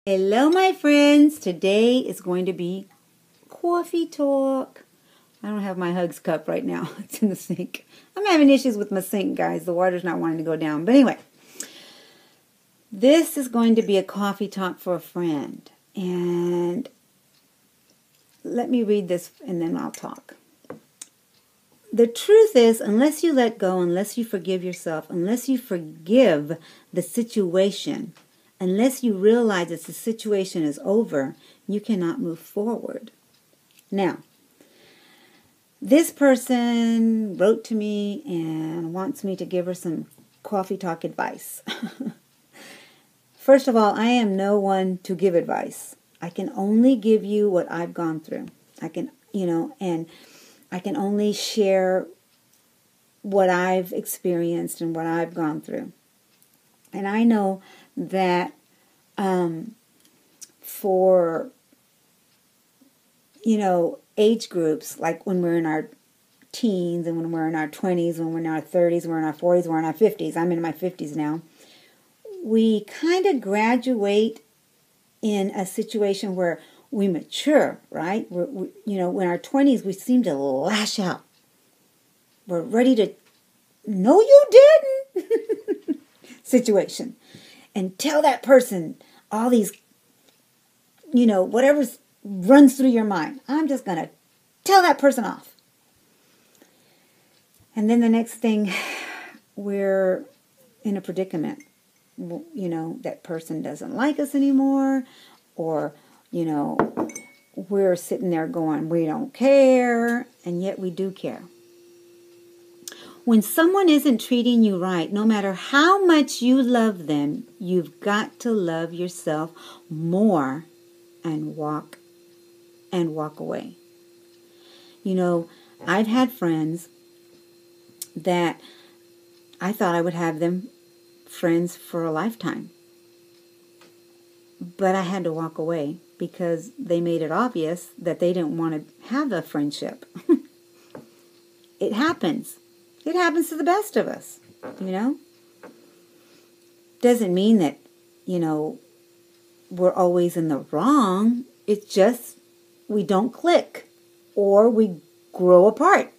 Hello, my friends. Today is going to be coffee talk. I don't have my Hugs cup right now. It's in the sink. I'm having issues with my sink, guys. The water's not wanting to go down. But anyway, this is going to be a coffee talk for a friend. And let me read this and then I'll talk. The truth is, unless you let go, unless you forgive yourself, unless you forgive the situation, unless you realize that the situation is over, you cannot move forward. Now, this person wrote to me and wants me to give her some coffee talk advice. First of all, I am no one to give advice. I can only give you what I've gone through. I can only share what I've experienced and what I've gone through. And I know that for, age groups, like when we're in our teens and when we're in our 20s, when we're in our 30s, we're in our 40s, we're in our 50s. I'm in my 50s now. We kind of graduate in a situation where we mature, right? In our 20s, we seem to lash out. We're ready to, no you didn't, situation. And tell that person all these, whatever runs through your mind. I'm just going to tell that person off. And then the next thing, we're in a predicament. That person doesn't like us anymore. Or, we're sitting there going, we don't care. And yet we do care. When someone isn't treating you right, no matter how much you love them, you've got to love yourself more and walk away. I've had friends that I thought I would have them friends for a lifetime. But I had to walk away because they made it obvious that they didn't want to have a friendship. It happens. It happens to the best of us, Doesn't mean that, we're always in the wrong. It's just we don't click or we grow apart.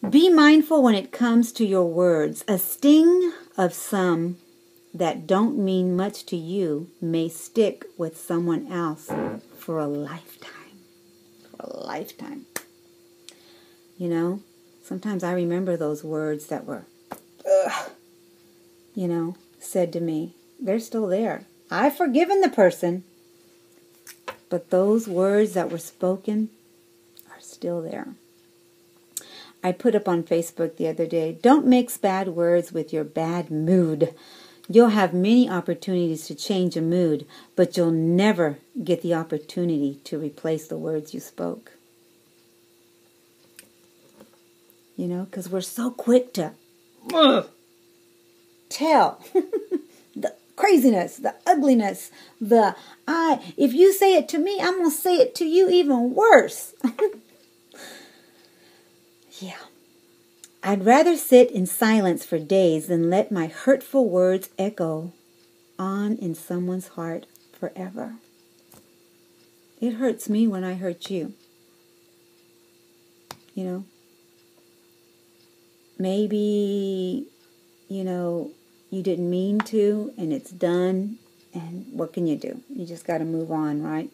Be mindful when it comes to your words. A sting of some that don't mean much to you may stick with someone else for a lifetime. For a lifetime. Sometimes I remember those words that were, said to me. They're still there. I've forgiven the person, but those words that were spoken are still there. I put up on Facebook the other day, don't mix bad words with your bad mood. You'll have many opportunities to change a mood, but you'll never get the opportunity to replace the words you spoke. Because we're so quick to tell the craziness, the ugliness, if you say it to me, I'm going to say it to you even worse. Yeah. I'd rather sit in silence for days than let my hurtful words echo on in someone's heart forever. It hurts me when I hurt you. Maybe, you didn't mean to, and it's done, and what can you do? You just got to move on, right?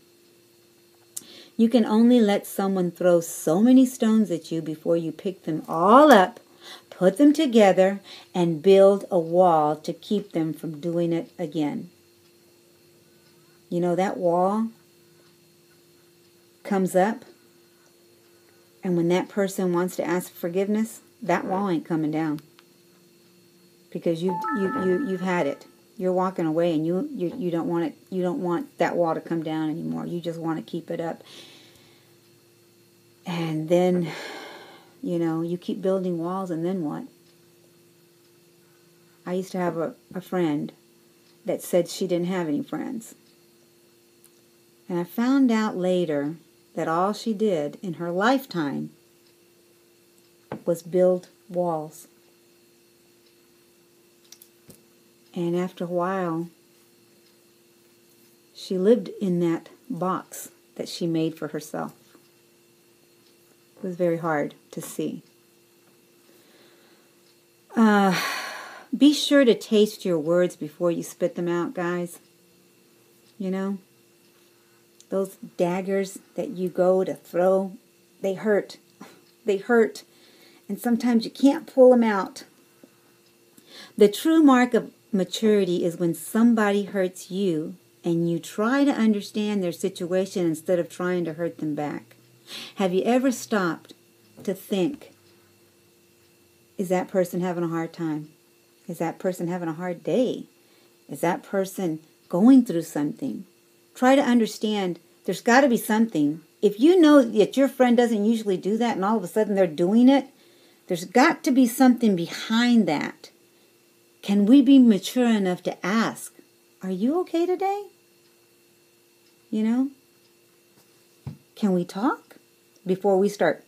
You can only let someone throw so many stones at you before you pick them all up, put them together, and build a wall to keep them from doing it again. That wall comes up, and when that person wants to ask for forgiveness, that wall ain't coming down. Because you've had it. You're walking away and you don't want it. You don't want that wall to come down anymore. You just want to keep it up. And then, you keep building walls, and then what? I used to have a friend that said she didn't have any friends. And I found out later that all she did in her lifetime was build walls. And after a while, She lived in that box that she made for herself. It was very hard to see. Be sure to taste your words before you spit them out, guys. You know, those daggers that you go to throw, they hurt. They hurt. And sometimes you can't pull them out. The true mark of maturity is when somebody hurts you and you try to understand their situation instead of trying to hurt them back. Have you ever stopped to think, is that person having a hard time? Is that person having a hard day? Is that person going through something? Try to understand. There's got to be something. If you know that your friend doesn't usually do that and all of a sudden they're doing it, there's got to be something behind that. Can we be mature enough to ask, are you okay today? You know? Can we talk before we start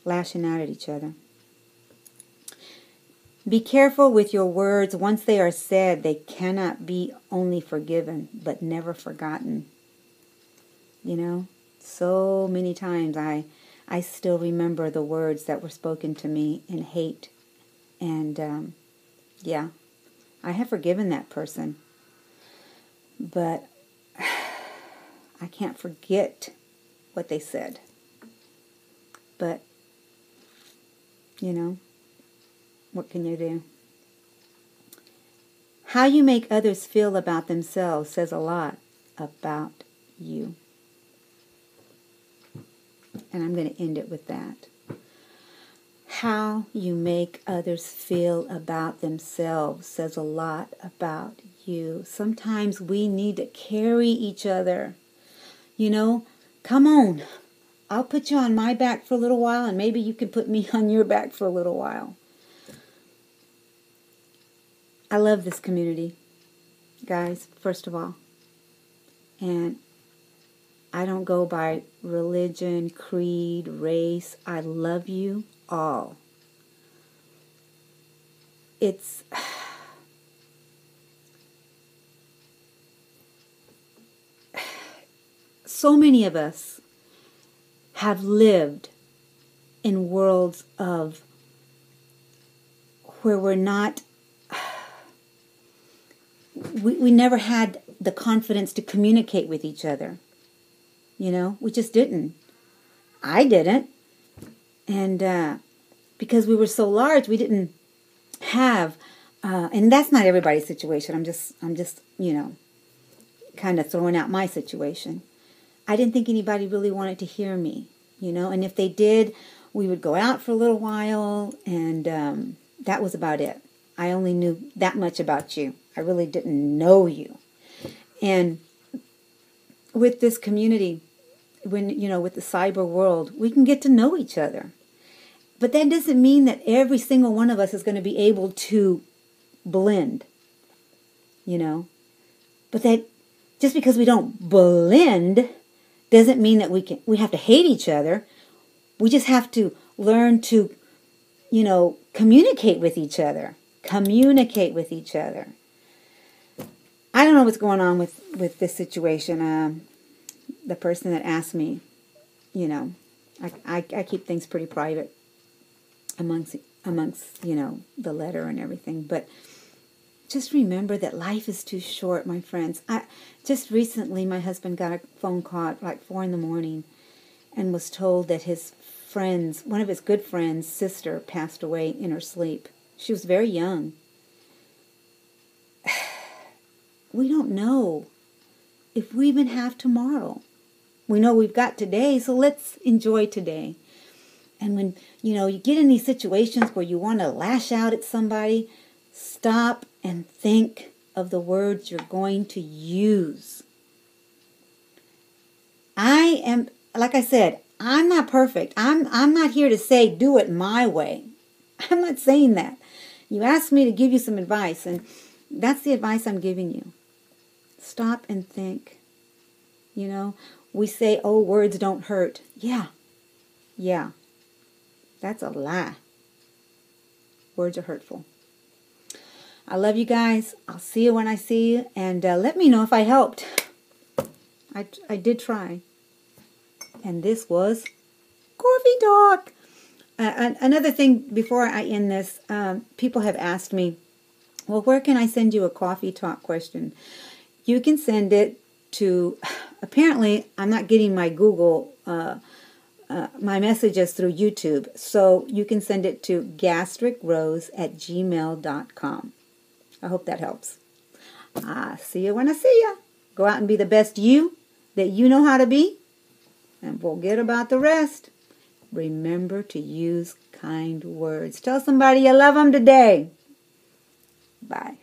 lashing out at each other? Be careful with your words. Once they are said, they cannot be only forgiven, but never forgotten. You know, so many times I still remember the words that were spoken to me in hate. And, yeah, I have forgiven that person. But I can't forget what they said. But, you know, what can you do? How you make others feel about themselves says a lot about you. And I'm going to end it with that. How you make others feel about themselves says a lot about you. Sometimes we need to carry each other. You know, come on. I'll put you on my back for a little while, and maybe you can put me on your back for a little while. I love this community, guys, first of all. And I don't go by religion, creed, race. I love you all. It's so many of us have lived in worlds of where we're not, we never had the confidence to communicate with each other. You know, we just didn't. I didn't. And because we were so large, we didn't have, and that's not everybody's situation. I'm just, you know, kind of throwing out my situation. I didn't think anybody really wanted to hear me, you know, and if they did, we would go out for a little while, and that was about it. I only knew that much about you. I really didn't know you. And with this community, when, you know, with the cyber world, we can get to know each other. But that doesn't mean that every single one of us is going to be able to blend, you know. But that just because we don't blend doesn't mean that we have to hate each other. We just have to learn to, you know, communicate with each other. Communicate with each other. I don't know what's going on with this situation. The person that asked me, you know, I keep things pretty private amongst you know, the letter and everything. But just remember that life is too short, my friends. Just recently, my husband got a phone call at like 4 a.m. and was told that his friend's, one of his good friends' sister passed away in her sleep. She was very young. We don't know if we even have tomorrow. We know we've got today, so let's enjoy today. And when, you know, you get in these situations where you want to lash out at somebody, stop and think of the words you're going to use. I am, like I said, I'm not perfect. I'm not here to say do it my way. I'm not saying that. You asked me to give you some advice, and that's the advice I'm giving you. Stop and think. You know, we say, oh, words don't hurt. Yeah. That's a lie. Words are hurtful. I love you guys. I'll see you when I see you. And let me know if I helped. I did try. And this was Coffee Talk. Another thing before I end this, people have asked me, well, where can I send you a Coffee Talk question? You can send it to, apparently I'm not getting my Google, my messages through YouTube. So you can send it to gastricrose@gmail.com. I hope that helps. See you when I see you. Go out and be the best you that you know how to be. And forget about the rest. Remember to use kind words. Tell somebody you love them today. Bye.